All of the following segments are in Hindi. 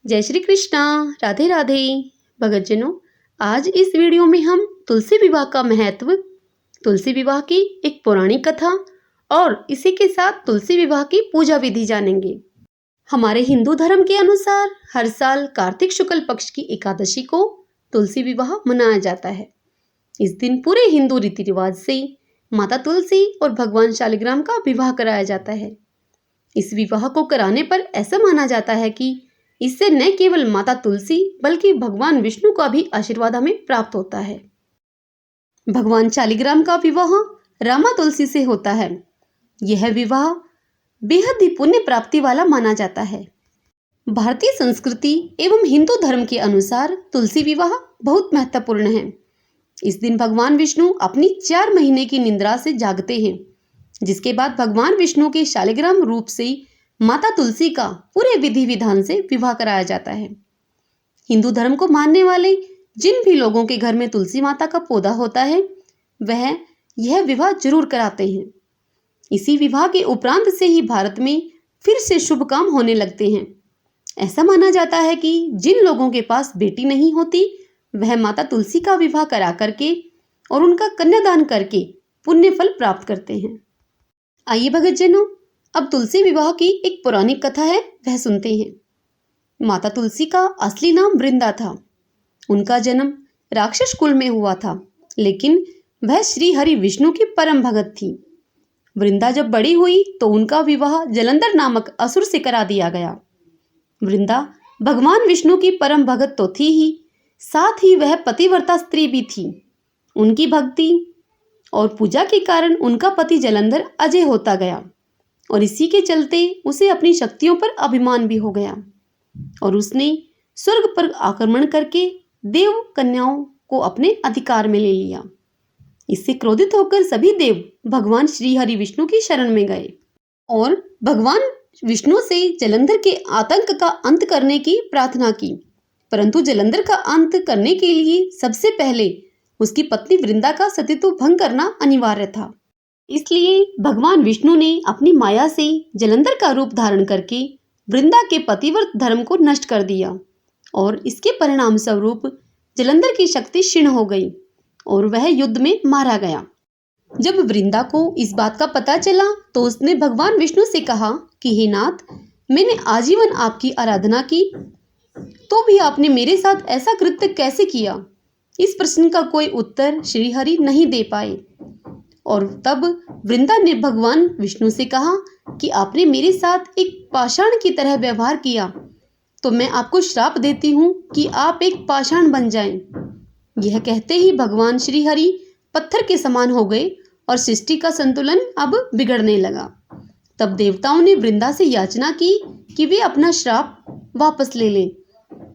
जय श्री कृष्णा। राधे राधे। भगतजनों, आज इस वीडियो में हम तुलसी विवाह का महत्व, तुलसी विवाह की एक पौराणिक कथा और इसी के साथ तुलसी विवाह की पूजा विधि जानेंगे। हमारे हिंदू धर्म के अनुसार हर साल कार्तिक शुक्ल पक्ष की एकादशी को तुलसी विवाह मनाया जाता है। इस दिन पूरे हिंदू रीति रिवाज से माता तुलसी और भगवान शालिग्राम का विवाह कराया जाता है। इस विवाह को कराने पर ऐसा माना जाता है कि इससे न केवल माता तुलसी बल्कि भगवान विष्णु का भी आशीर्वाद हमें प्राप्त होता है। भगवान शालिग्राम का विवाह रामा तुलसी से होता है। यह विवाह बेहद ही पुण्य प्राप्ति वाला माना जाता है। भारतीय संस्कृति एवं हिंदू धर्म के अनुसार तुलसी विवाह बहुत महत्वपूर्ण है। इस दिन भगवान विष्णु अपनी 4 महीने की निद्रा से जागते हैं, जिसके बाद भगवान विष्णु के शालिग्राम रूप से माता तुलसी का पूरे विधि विधान से विवाह कराया जाता है। हिंदू धर्म को मानने वाले जिन भी लोगों के घर में तुलसी माता का पौधा होता है, वह यह विवाह जरूर कराते हैं। इसी विवाह के उपरांत से ही भारत में फिर से शुभ काम होने लगते हैं। ऐसा माना जाता है कि जिन लोगों के पास बेटी नहीं होती, वह माता तुलसी का विवाह करा करके और उनका कन्यादान करके पुण्य फल प्राप्त करते हैं। आइए भगतजनों, अब तुलसी विवाह की एक पौराणिक कथा है, वह सुनते हैं। माता तुलसी का असली नाम वृंदा था। उनका जन्म राक्षस कुल में हुआ था, लेकिन वह श्री हरि विष्णु की परम भगत थी। वृंदा जब बड़ी हुई तो उनका विवाह जलंधर नामक असुर से करा दिया गया। वृंदा भगवान विष्णु की परम भगत तो थी ही, साथ ही वह पतिव्रता स्त्री भी थी। उनकी भक्ति और पूजा के कारण उनका पति जलंधर अजय होता गया और इसी के चलते उसे अपनी शक्तियों पर अभिमान भी हो गया और उसने स्वर्ग पर आक्रमण करके देव कन्याओं को अपने अधिकार में ले लिया। इससे क्रोधित होकर सभी देव भगवान श्री हरि विष्णु की शरण में गए और भगवान विष्णु से जलंधर के आतंक का अंत करने की प्रार्थना की। परंतु जलंधर का अंत करने के लिए सबसे पहले उसकी पत्नी वृंदा का सतीत्व भंग करना अनिवार्य था। इसलिए भगवान विष्णु ने अपनी माया से जलंधर का रूप धारण करके वृंदा के पतिव्रत धर्म को नष्ट कर दिया और इसके परिणाम स्वरूप जलंधर की शक्ति क्षीण हो गई और वह युद्ध में मारा गया। जब वृंदा को इस बात का पता चला तो उसने भगवान विष्णु से कहा कि हे नाथ, मैंने आजीवन आपकी आराधना की, तो भी आपने मेरे साथ ऐसा कृत्य कैसे किया? इस प्रश्न का कोई उत्तर श्री हरि नहीं दे पाए और तब वृंदा ने भगवान विष्णु से कहा कि आपने मेरे साथ एक पाषाण की तरह व्यवहार किया, तो मैं आपको श्राप देती हूँ कि आप एक पाषाण बन जाएं। यह कहते ही भगवान श्री हरि पत्थर के समान हो गए और सृष्टि का संतुलन अब बिगड़ने लगा। तब देवताओं ने वृंदा से याचना की कि वे अपना श्राप वापस ले लें।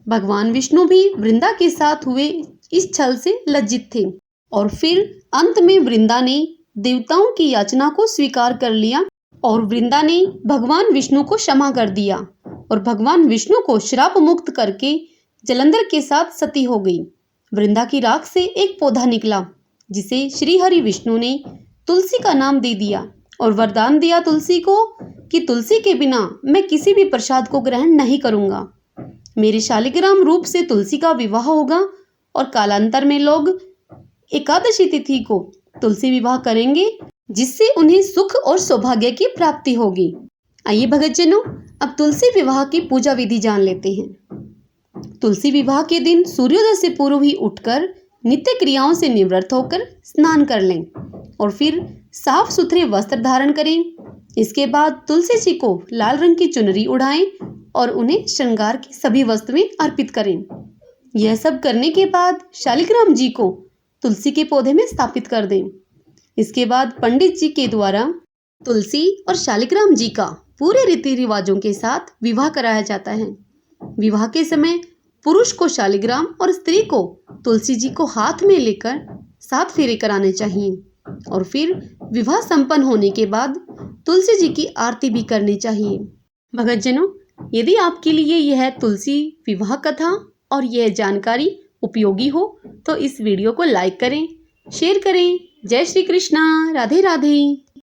भगवान विष्णु भी वृंदा के साथ हुए इस छल से लज्जित थे और फिर अंत में वृंदा ने देवताओं की याचना को स्वीकार कर लिया और वृंदा ने भगवान विष्णु को क्षमा कर दिया और भगवान विष्णु को श्राप मुक्त करके जलंधर के साथ सती हो गई। वृंदा की राख से एक पौधा निकला, जिसे श्री हरि विष्णु ने तुलसी का नाम दे दिया और वरदान दिया तुलसी को कि तुलसी के बिना मैं किसी भी प्रसाद को ग्रहण नहीं करूंगा। मेरे शालिग्राम रूप से तुलसी का विवाह होगा और कालांतर में लोग एकादशी तिथि को तुलसी विवाह करेंगे, जिससे उन्हें सुख और सौभाग्य की प्राप्ति होगी। आइए भगतजनों, अब तुलसी विवाह की पूजा विधि जान लेते हैं। तुलसी विवाह के दिन सूर्योदय से पूर्व ही उठकर नित्य क्रियाओं से निवृत्त होकर स्नान कर लें और फिर साफ सुथरे वस्त्र धारण करें। इसके बाद तुलसी जी को लाल रंग की चुनरी उड़ाएं और उन्हें श्रृंगार की सभी वस्तुएं अर्पित करें। यह सब करने के बाद शालिग्राम जी को तुलसी के पौधे में स्थापित कर दें। इसके बाद पंडित जी के द्वारा तुलसी और शालिग्राम जी का पूरे रीति रिवाजों के साथ विवाह कराया जाता है। विवाह के समय पुरुष को शालिग्राम और स्त्री को तुलसी जी को हाथ में लेकर 7 फेरे कराने चाहिए और फिर विवाह संपन्न होने के बाद तुलसी जी की आरती भी करनी चाहिए। भगतजनों, यदि आपके लिए यह तुलसी विवाह कथा और यह जानकारी उपयोगी हो तो इस वीडियो को लाइक करें, शेयर करें। जय श्री कृष्णा। राधे राधे।